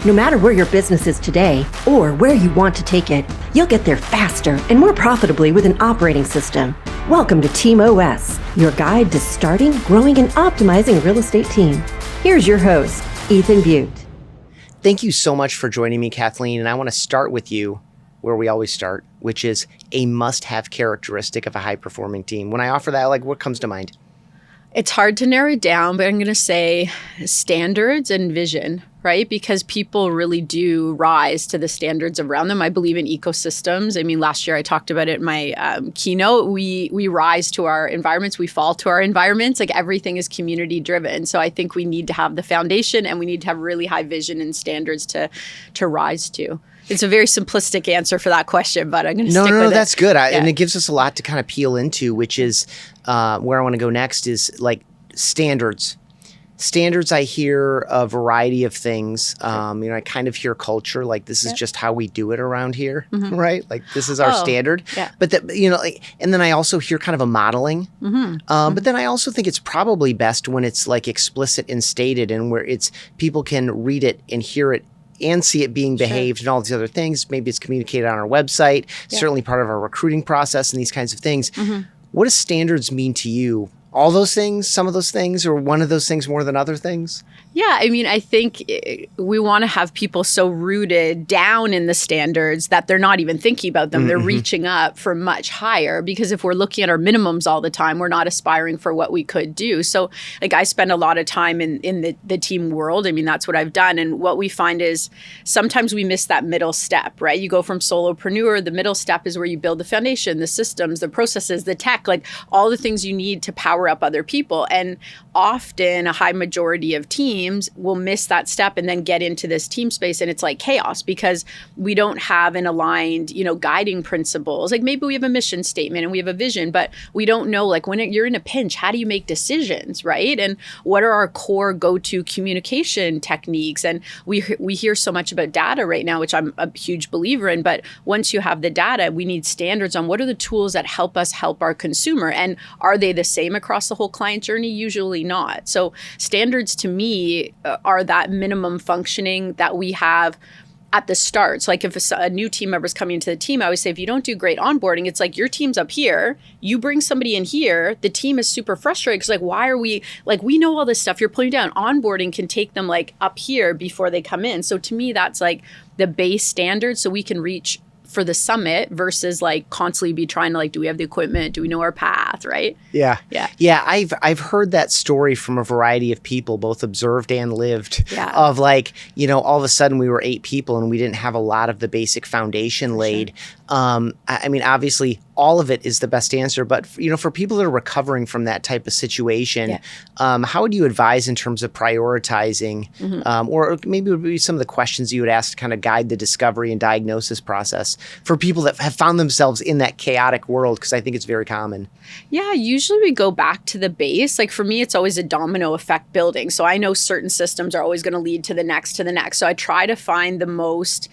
No matter where your business is today or where you want to take it, you'll get there faster and more profitably with an operating system. Welcome to Team OS, your guide to starting, growing, and optimizing a real estate team. Here's your host, Ethan Butte. Thank you so much for joining me, Kathleen. And I want to start with you where we always start, which is a must-have characteristic of a high-performing team. When I offer that, what comes to mind? It's hard to narrow it down, but I'm going to say standards and vision, right? Because people really do rise to the standards around them. I believe in ecosystems. I mean, last year I talked about it in my keynote. We rise to our environments. We fall to our environments. Everything is community driven. So I think we need to have the foundation and we need to have really high vision and standards to rise to. It's a very simplistic answer for that question, but I'm going to stick with it. No, that's good. And it gives us a lot to kind of peel into, which is where I want to go next is standards. Standards, I hear a variety of things. I kind of hear culture, this is just how we do it around here, right? This is our standard. Yeah. But and then I also hear kind of a modeling. But then I also think it's probably best when it's explicit and stated, and where people can read it and hear it and see it being behaved and all these other things. Maybe it's communicated on our website, certainly part of our recruiting process and these kinds of things. What does standards mean to you? All those things, some of those things, or one of those things more than other things? Yeah, I think we want to have people so rooted down in the standards that they're not even thinking about them. They're reaching up for much higher, because if we're looking at our minimums all the time, we're not aspiring for what we could do. So I spend a lot of time in the team world. I mean, that's what I've done. And what we find is sometimes we miss that middle step, right? You go from solopreneur, the middle step is where you build the foundation, the systems, the processes, the tech, all the things you need to power up other people. And often a high majority of teams will miss that step and then get into this team space, and it's chaos because we don't have an aligned, guiding principles. Maybe we have a mission statement and we have a vision, but we don't know when you're in a pinch, how do you make decisions, right? And what are our core go-to communication techniques? And we hear so much about data right now, which I'm a huge believer in, but once you have the data, we need standards on what are the tools that help us help our consumer, and are they the same across the whole client journey? Usually not. So standards to me are that minimum functioning that we have at the start. So if a new team member is coming into the team, I always say, if you don't do great onboarding, it's your team's up here, you bring somebody in here, the team is super frustrated because why are we, we know all this stuff you're putting down. Onboarding can take them up here before they come in. So to me, that's the base standard, so we can reach for the summit versus constantly be trying to do we have the equipment? Do we know our path? Right? Yeah. I've heard that story from a variety of people, both observed and lived, of all of a sudden we were 8 people and we didn't have a lot of the basic foundation laid. Obviously all of it is the best answer, but for people that are recovering from that type of situation, how would you advise in terms of prioritizing, or maybe it would be some of the questions you would ask to kind of guide the discovery and diagnosis process for people that have found themselves in that chaotic world? Because I think it's very common. Yeah, usually we go back to the base. For me, it's always a domino effect building. So I know certain systems are always going to lead to the next, to the next. So I try to find the most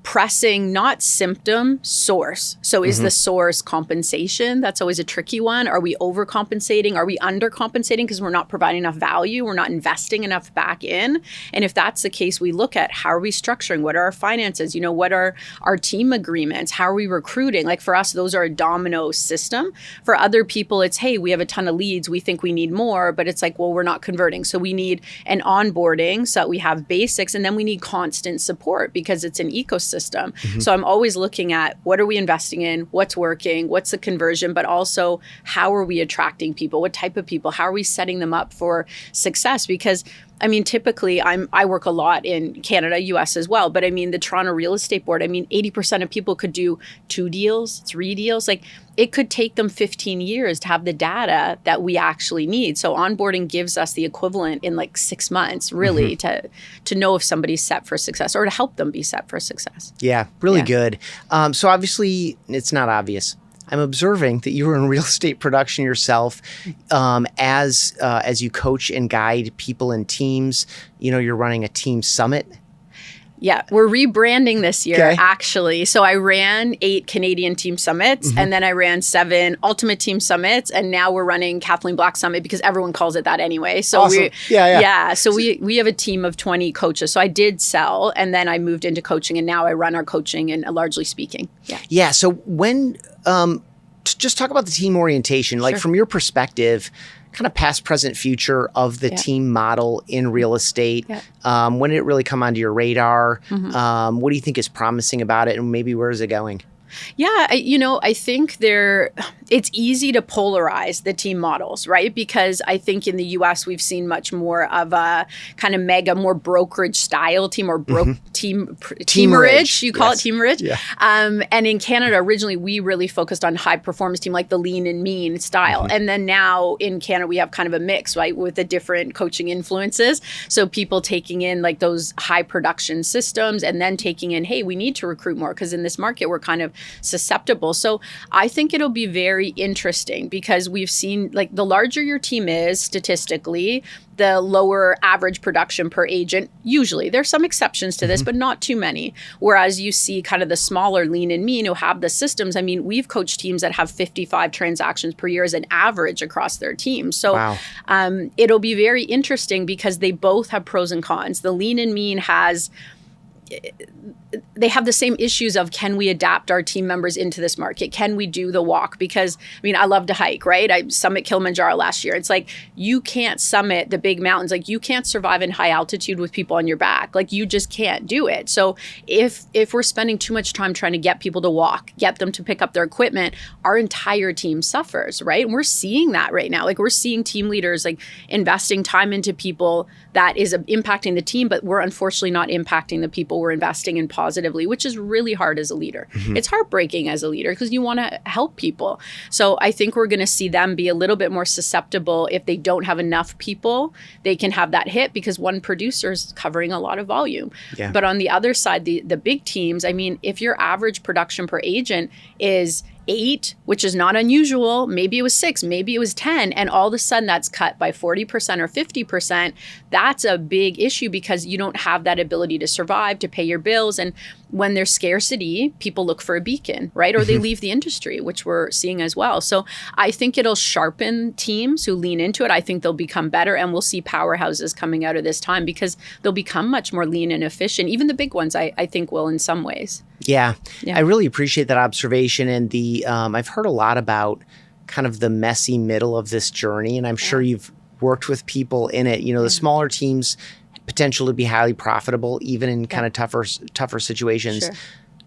pressing, not symptom, source. So is the source compensation? That's always a tricky one. Are we overcompensating? Are we undercompensating because we're not providing enough value? We're not investing enough back in? And if that's the case, we look at how are we structuring? What are our finances? What are our team agreements? How are we recruiting? For us, those are a domino system. For other people, it's, hey, we have a ton of leads. We think we need more, but it's well, we're not converting. So we need an onboarding so that we have basics, and then we need constant support because it's an ecosystem. So I'm always looking at what are we investing in, what's working, what's the conversion, but also how are we attracting people, what type of people, how are we setting them up for success? Because typically I work a lot in Canada, US as well, but the Toronto Real Estate Board, 80% of people could do 2 deals, 3 deals. It could take them 15 years to have the data that we actually need. So onboarding gives us the equivalent in 6 months, really, to know if somebody's set for success or to help them be set for success. Yeah, really good. So obviously, it's not obvious. I'm observing that you were in real estate production yourself, as you coach and guide people in teams. You're running a team summit. Yeah, we're rebranding this year, Okay. actually. So I ran 8 Canadian Team Summits, and then I ran 7 Ultimate Team Summits, and now we're running Kathleen Black Summit because everyone calls it that anyway. So Awesome. Yeah. So we have a team of 20 coaches. So I did sell, and then I moved into coaching, and now I run our coaching and largely speaking. Yeah. Yeah. So when, just talk about the team orientation, like Sure. from your perspective, kind of past, present, future of the team model in real estate. Yeah. When did it really come onto your radar? Mm-hmm. What do you think is promising about it, and maybe where is it going? Yeah, I think it's easy to polarize the team models, right? Because I think in the US, we've seen much more of a kind of mega, more brokerage style team or teamerage. You call it teamerage. Yeah. And in Canada, originally, we really focused on high performance team, like the lean and mean style. And then now in Canada, we have kind of a mix, right, with the different coaching influences. So people taking in like those high production systems and then taking in, hey, we need to recruit more because in this market, we're kind of susceptible. So I think it'll be very interesting because we've seen like the larger your team is statistically, the lower average production per agent. Usually there's some exceptions to this, but not too many. Whereas you see kind of the smaller lean and mean who have the systems. I mean, we've coached teams that have 55 transactions per year as an average across their team. So Wow. It'll be very interesting because they both have pros and cons. The lean and mean they have the same issues of, can we adapt our team members into this market? Can we do the walk? Because, I mean, I love to hike, right? I summit Kilimanjaro last year. It's like, you can't summit the big mountains. Like, you can't survive in high altitude with people on your back. Like, you just can't do it. So if we're spending too much time trying to get people to walk, get them to pick up their equipment, our entire team suffers, right? And we're seeing that right now. Like, we're seeing team leaders like investing time into people that is impacting the team, but we're unfortunately not impacting the people we're investing in positively, which is really hard as a leader. It's heartbreaking as a leader because you want to help people. So I think we're going to see them be a little bit more susceptible. If they don't have enough people, they can have that hit because one producer is covering a lot of volume. Yeah. But on the other side, the big teams, I mean, if your average production per agent is 8, which is not unusual, maybe it was 6, maybe it was 10, and all of a sudden that's cut by 40% or 50%, that's a big issue because you don't have that ability to survive, to pay your bills. And when there's scarcity, people look for a beacon, right? Or they leave the industry, which we're seeing as well. So I think it'll sharpen teams who lean into it. I think they'll become better, and we'll see powerhouses coming out of this time because they'll become much more lean and efficient. Even the big ones, I think, will in some ways. Yeah. Yeah. I really appreciate that observation. And I've heard a lot about kind of the messy middle of this journey. And I'm sure you've worked with people in it. You know, the smaller teams potential to be highly profitable, even in kind of tougher situations. Sure.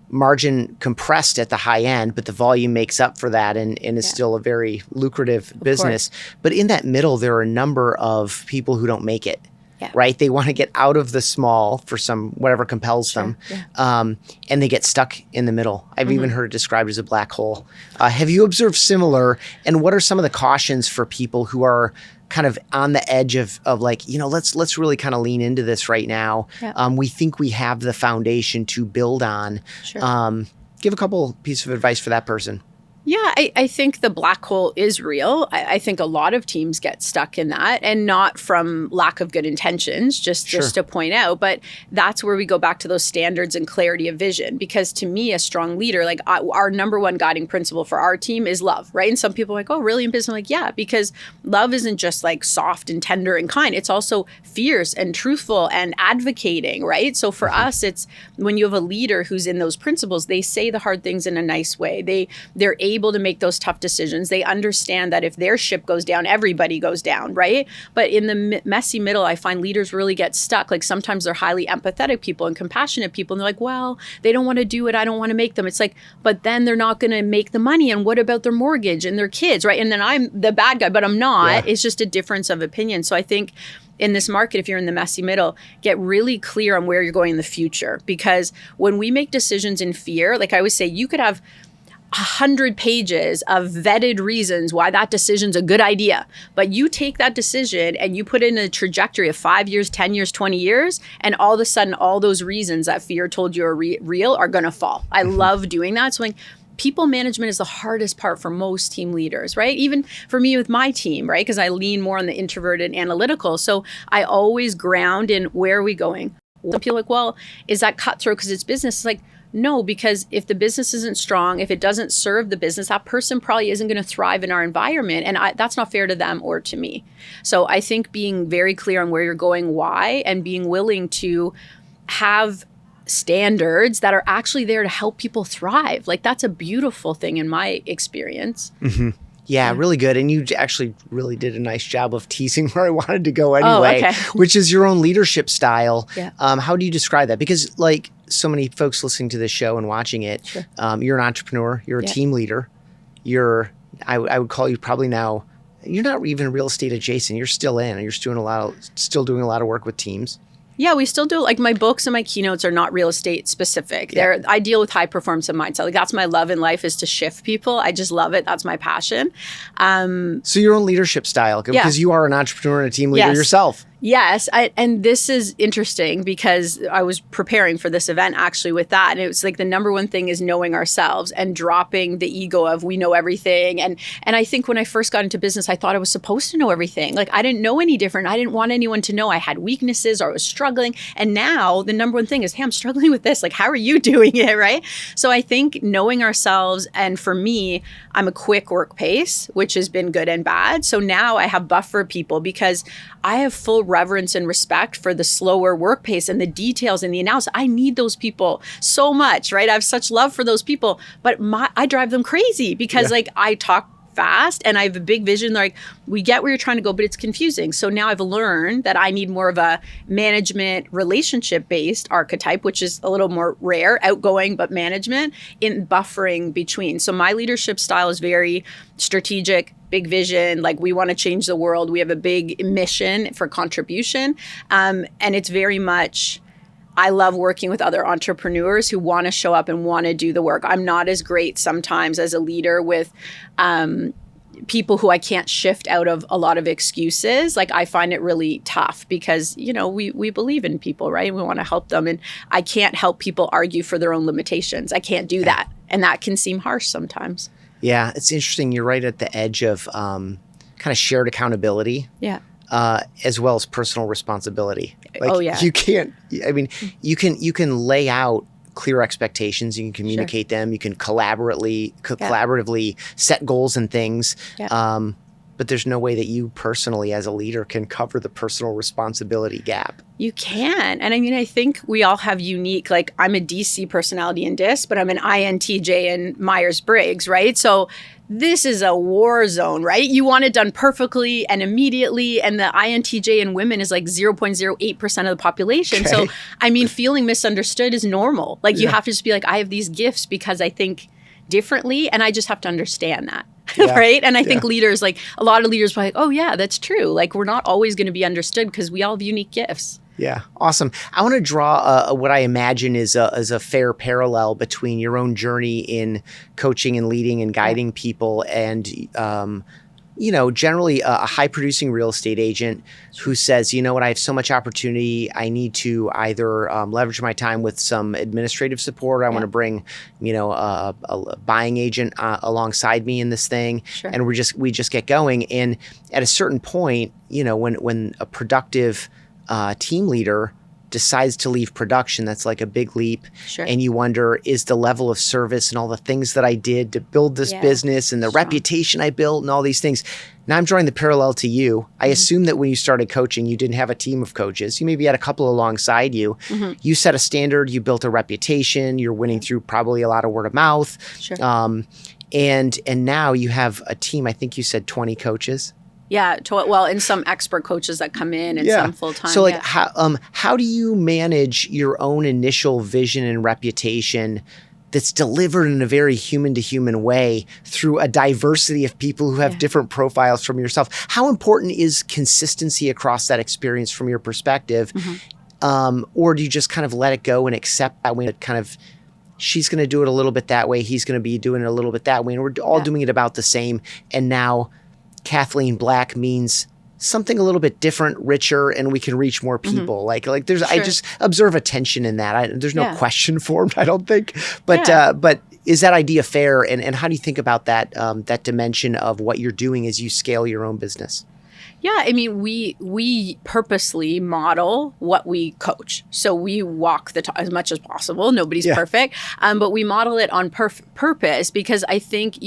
Margin compressed at the high end, but the volume makes up for that and is still a very lucrative business. But in that middle, there are a number of people who don't make it. Yeah. Right? They want to get out of the small for whatever compels them. Yeah. And they get stuck in the middle. I've even heard it described as a black hole. Have you observed similar? And what are some of the cautions for people who are kind of on the edge of like, you know, let's really kind of lean into this right now. Yeah. We think we have the foundation to build on. Sure. Give a couple pieces of advice for that person. Yeah, I think the black hole is real. I think a lot of teams get stuck in that, and not from lack of good intentions, just to point out. But that's where we go back to those standards and clarity of vision. Because to me, a strong leader, like our number one guiding principle for our team is love, right? And some people are like, oh, really? In business? I'm like, yeah, because love isn't just like soft and tender and kind. It's also fierce and truthful and advocating, right? So for us, it's when you have a leader who's in those principles, they say the hard things in a nice way. They're able to make those tough decisions. They understand that if their ship goes down, everybody goes down, right? But in the messy middle, I find leaders really get stuck. Like sometimes they're highly empathetic people and compassionate people, and they're like, well, they don't want to do it. I don't want to make them. It's like, but then they're not going to make the money. And what about their mortgage and their kids, right? And then I'm the bad guy, but I'm not. Yeah. It's just a difference of opinion. So I think in this market, if you're in the messy middle, get really clear on where you're going in the future. Because when we make decisions in fear, like I always say, you could have 100 pages of vetted reasons why that decision's a good idea. But you take that decision and you put it in a trajectory of 5 years, 10 years, 20 years, and all of a sudden, all those reasons that fear told you are real are going to fall. I love doing that. So like, people management is the hardest part for most team leaders, right? Even for me with my team, right? Because I lean more on the introverted and analytical. So I always ground in where are we going? Some people are like, well, is that cutthroat because it's business? It's like, no, because if the business isn't strong, if it doesn't serve the business, that person probably isn't going to thrive in our environment. And that's not fair to them or to me. So I think being very clear on where you're going, why, and being willing to have standards that are actually there to help people thrive. Like, that's a beautiful thing in my experience. Mm-hmm. Yeah, really good. And you actually really did a nice job of teasing where I wanted to go anyway, which is your own leadership style. Yeah. How do you describe that? Because like so many folks listening to this show and watching it, Sure. You're an entrepreneur, you're a team leader. I would call you probably now, you're not even real estate adjacent. You're still in, and you're still doing a lot of work with teams. Yeah, we still do. Like, my books and my keynotes are not real estate specific. I deal with high performance and mindset. Like, that's my love in life, is to shift people. I just love it. That's my passion. So your own leadership style, because you are an entrepreneur and a team leader yourself. Yes. And this is interesting because I was preparing for this event actually with that. And it was like the number one thing is knowing ourselves and dropping the ego of we know everything. And I think when I first got into business, I thought I was supposed to know everything. Like, I didn't know any different. I didn't want anyone to know I had weaknesses or I was struggling. And now the number one thing is, hey, I'm struggling with this. Like, how are you doing it? Right. So I think knowing ourselves, and for me, I'm a quick work pace, which has been good and bad. So now I have buffer people because I have full reverence and respect for the slower work pace and the details and the analysis. I need those people so much, right? I have such love for those people, but I drive them crazy because like I talk fast and I have a big vision. Like, we get where you're trying to go, but it's confusing. So now I've learned that I need more of a management relationship based archetype, which is a little more rare, outgoing, but management in buffering between. So my leadership style is very strategic, big vision. Like, we want to change the world. We have a big mission for contribution. And it's very much, I love working with other entrepreneurs who want to show up and want to do the work. I'm not as great sometimes as a leader with people who I can't shift out of a lot of excuses. Like, I find it really tough because, we believe in people, right? We want to help them. And I can't help people argue for their own limitations. I can't do that. And that can seem harsh sometimes. Yeah, it's interesting. You're right at the edge of kind of shared accountability. Yeah. As well as personal responsibility. Like, you can lay out clear expectations, you can communicate them, you can collaboratively set goals and things. Yeah. But there's no way that you personally as a leader can cover the personal responsibility gap. You can. And I think we all have unique, like, I'm a DC personality in DISC, but I'm an INTJ in Myers-Briggs, right? So this is a war zone, right? You want it done perfectly and immediately. And the INTJ in women is like 0.08% of the population. Okay. So, feeling misunderstood is normal. Like, you have to just be like, I have these gifts because I think differently, and I just have to understand that. Yeah. Right. And I think leaders, like a lot of leaders, are like, oh, yeah, that's true. Like, we're not always going to be understood because we all have unique gifts. Yeah. Awesome. I want to draw what I imagine is a fair parallel between your own journey in coaching and leading and guiding people and, generally a high producing real estate agent who says, you know what, I have so much opportunity. I need to either leverage my time with some administrative support. I want to bring, a buying agent alongside me in this thing. Sure. And we just get going. And at a certain point, when a productive team leader decides to leave production, that's like a big leap. Sure. And you wonder, is the level of service and all the things that I did to build this business and the reputation I built and all these things. Now I'm drawing the parallel to you. I assume that when you started coaching, you didn't have a team of coaches. You maybe had a couple alongside you. Mm-hmm. You set a standard, you built a reputation, you're winning through probably a lot of word of mouth. Sure. And now you have a team, I think you said 20 coaches. Yeah, and some expert coaches that come in and some full-time. So how do you manage your own initial vision and reputation that's delivered in a very human-to-human way through a diversity of people who have different profiles from yourself? How important is consistency across that experience from your perspective? Mm-hmm. Or do you just kind of let it go and accept that when it kind of, she's going to do it a little bit that way, he's going to be doing it a little bit that way, and we're all doing it about the same, and now Kathleen Black means something a little bit different, richer, and we can reach more people. Mm-hmm. Like there's, I just observe a tension in that. There's no question formed, I don't think. But is that idea fair? And how do you think about that that dimension of what you're doing as you scale your own business? Yeah, I mean, we purposely model what we coach. So we walk the talk as much as possible. Nobody's perfect, but we model it on purpose because I think,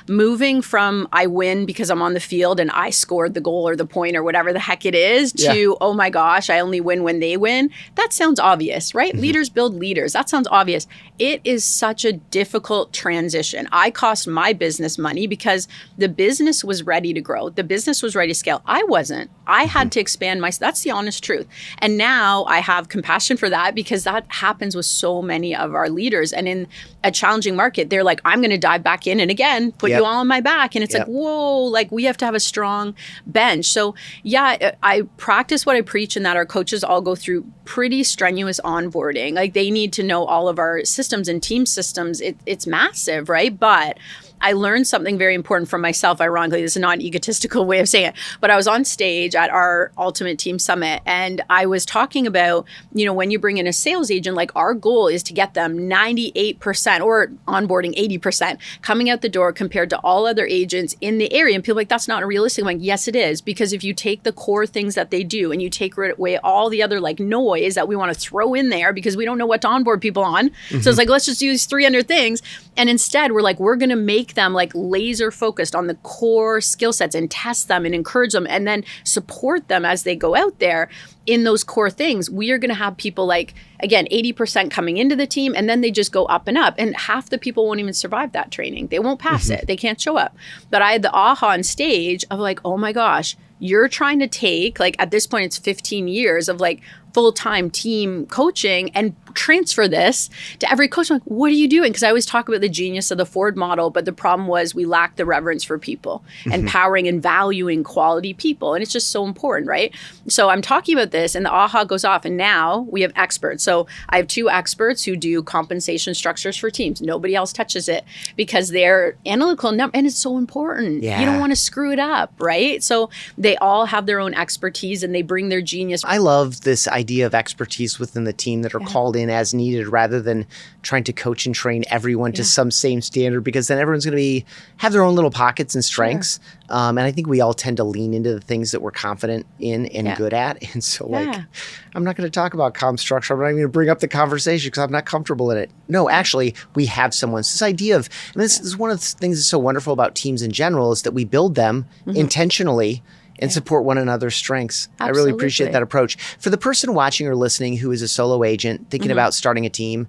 moving from I win because I'm on the field and I scored the goal or the point or whatever the heck it is to, oh my gosh, I only win when they win. That sounds obvious, right? Leaders build leaders. That sounds obvious. It is such a difficult transition. I cost my business money because the business was ready to grow. The business was ready to scale. I wasn't. I had to expand that's the honest truth. And now I have compassion for that because that happens with so many of our leaders. And in a challenging market, they're like, I'm going to dive back in and again, put you all on my back. And it's like, whoa, like we have to have a strong bench. So yeah, I practice what I preach in that our coaches all go through pretty strenuous onboarding. Like they need to know all of our systems and team systems. It's massive, right? But I learned something very important from myself, ironically. This is not an egotistical way of saying it, but I was on stage at our Ultimate Team Summit and I was talking about, when you bring in a sales agent, like our goal is to get them 98% or onboarding 80% coming out the door compared to all other agents in the area. And people are like, that's not realistic. I'm like, yes, it is. Because if you take the core things that they do and you take away all the other like noise that we want to throw in there because we don't know what to onboard people on. So it's like, let's just use 300 things. And instead we're like, we're going to make them like laser focused on the core skill sets and test them and encourage them and then support them as they go out there in those core things. We are going to have people like, again, 80% coming into the team and then they just go up and up. And half the people won't even survive that training. They won't pass it. They can't show up. But I had the aha on stage of like, oh my gosh, you're trying to take, like at this point, it's 15 years of like full-time team coaching and transfer this to every coach. I'm like, what are you doing? Because I always talk about the genius of the Ford model, but the problem was we lacked the reverence for people, empowering and valuing quality people. And it's just so important, right? So I'm talking about this and the aha goes off. And now we have experts. So I have 2 experts who do compensation structures for teams. Nobody else touches it because they're analytical and it's so important. You don't want to screw it up, right? So they all have their own expertise and they bring their genius. I love this idea of expertise within the team that are called in as needed rather than trying to coach and train everyone to some same standard, because then everyone's going to have their own little pockets and strengths. And I think we all tend to lean into the things that we're confident in and good at. And so I'm not going to talk about comm structure. I'm not even going to bring up the conversation because I'm not comfortable in it. No, actually, we have someone. So this idea of, and this is one of the things that's so wonderful about teams in general is that we build them intentionally and support one another's strengths. Absolutely. I really appreciate that approach. For the person watching or listening who is a solo agent thinking about starting a team,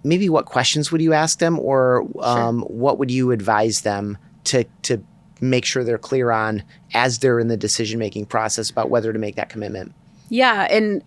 maybe what questions would you ask them, or what would you advise them to make sure they're clear on as they're in the decision-making process about whether to make that commitment? Yeah, and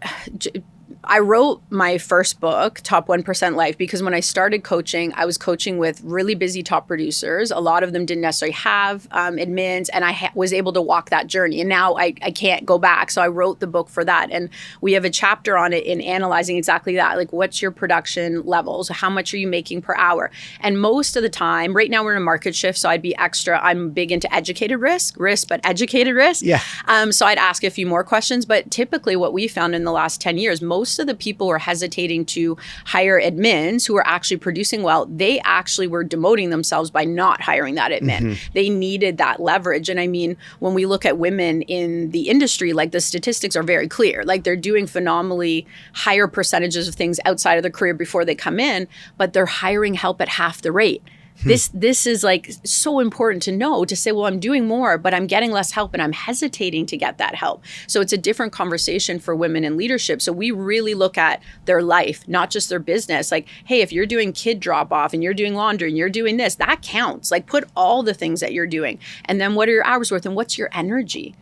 I wrote my first book, Top 1% Life, because when I started coaching, I was coaching with really busy top producers. A lot of them didn't necessarily have admins, and I was able to walk that journey. And now I can't go back. So I wrote the book for that. And we have a chapter on it in analyzing exactly that. Like, what's your production levels? How much are you making per hour? And most of the time, right now we're in a market shift, so I'd be extra. I'm big into educated risk, but educated risk. Yeah. So I'd ask a few more questions. But typically what we found in the last 10 years, most of the people who are hesitating to hire admins who are actually producing well, they actually were demoting themselves by not hiring that admin. They needed that leverage. And I mean, when we look at women in the industry, like the statistics are very clear. Like they're doing phenomenally higher percentages of things outside of their career before they come in, but they're hiring help at half the rate. This is like so important to know, to say, well, I'm doing more, but I'm getting less help and I'm hesitating to get that help. So it's a different conversation for women in leadership. So we really look at their life, not just their business. Like, hey, if you're doing kid drop off and you're doing laundry and you're doing this, that counts. Like put all the things that you're doing. And then what are your hours worth and what's your energy?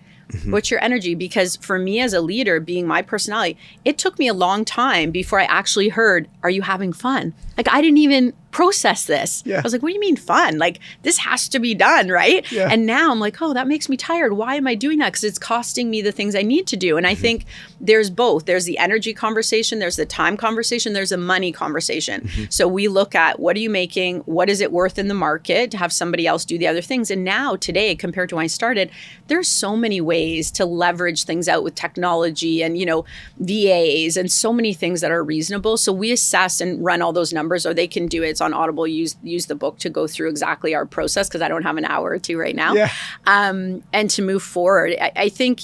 What's your energy? Because for me as a leader, being my personality, it took me a long time before I actually heard, are you having fun? Like I didn't even process this. I was like, what do you mean fun? Like this has to be done, right? And now I'm like, oh, that makes me tired. Why am I doing that? Because it's costing me the things I need to do. And I think there's both. There's the energy conversation, there's the time conversation, there's a money conversation. So we look at what are you making? What is it worth in the market to have somebody else do the other things? And now today, compared to when I started, there's so many ways to leverage things out with technology and, VAs and so many things that are reasonable. So we assess and run all those numbers, or they can do it. It's it's on Audible, use the book to go through exactly our process, because I don't have an hour or two right now. Yeah. And to move forward, I think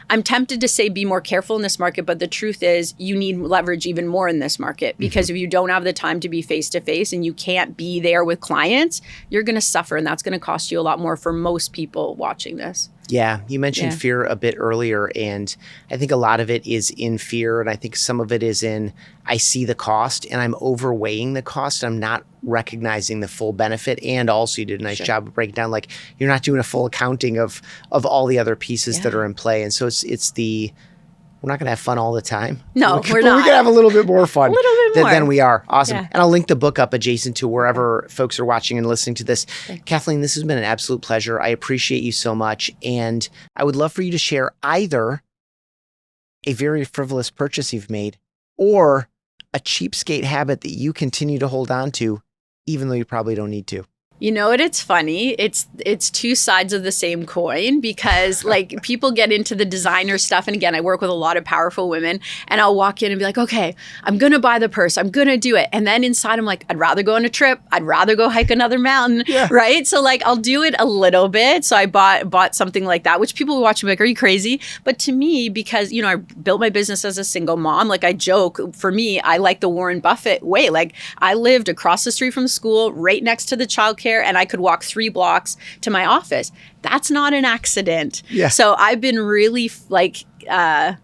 I'm tempted to say be more careful in this market, but the truth is you need leverage even more in this market, because if you don't have the time to be face-to-face and you can't be there with clients, you're going to suffer, and that's going to cost you a lot more for most people watching this. Yeah, you mentioned fear a bit earlier, and I think a lot of it is in fear, and I think some of it is in I see the cost and I'm overweighing the cost. I'm not recognizing the full benefit, and also you did a nice job of breaking down, like you're not doing a full accounting of all the other pieces that are in play, and so it's the we're not going to have fun all the time. No, we're We're not. going to have a little bit more fun than we are. Awesome. Yeah. And I'll link the book up adjacent to wherever folks are watching and listening to this. Kathleen, this has been an absolute pleasure. I appreciate you so much. And I would love for you to share either a very frivolous purchase you've made or a cheapskate habit that you continue to hold on to, even though you probably don't need to. You know what? It's funny. It's two sides of the same coin, because like people get into the designer stuff. And again, I work with a lot of powerful women, and I'll walk in and be like, okay, I'm going to buy the purse. I'm going to do it. And then inside I'm like, I'd rather go on a trip. I'd rather go hike another mountain. Yeah. Right. So like I'll do it a little bit. So I bought something like that, which people will watch me like, are you crazy? But to me, because, you know, I built my business as a single mom, like I joke, for me, I like the Warren Buffett way. Like I lived across the street from school, right next to the childcare, and I could walk 3 blocks to my office. That's not an accident. Yeah. So I've been really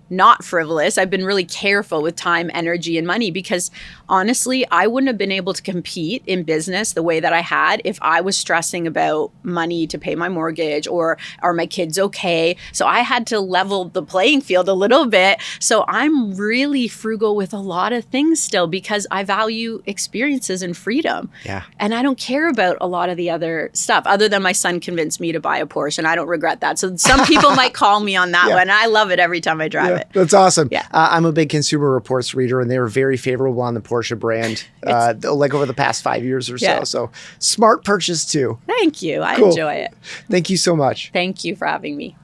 not frivolous. I've been really careful with time, energy, and money, because honestly, I wouldn't have been able to compete in business the way that I had if I was stressing about money to pay my mortgage or are my kids okay? So I had to level the playing field a little bit. So I'm really frugal with a lot of things still, because I value experiences and freedom. Yeah. And I don't care about a lot of the other stuff, other than my son convinced me to buy a Porsche, and I don't regret that. So some people might call me on that one. I love it every time I drive it. That's awesome. Yeah. I'm a big Consumer Reports reader, and they were very favorable on the Porsche brand, like over the past 5 years or so. So smart purchase too. Thank you. I enjoy it. Thank you so much. Thank you for having me.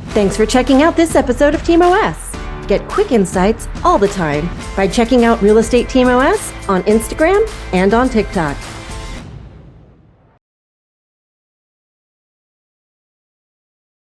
Thanks for checking out this episode of Team OS. Get quick insights all the time by checking out Real Estate Team OS on Instagram and on TikTok.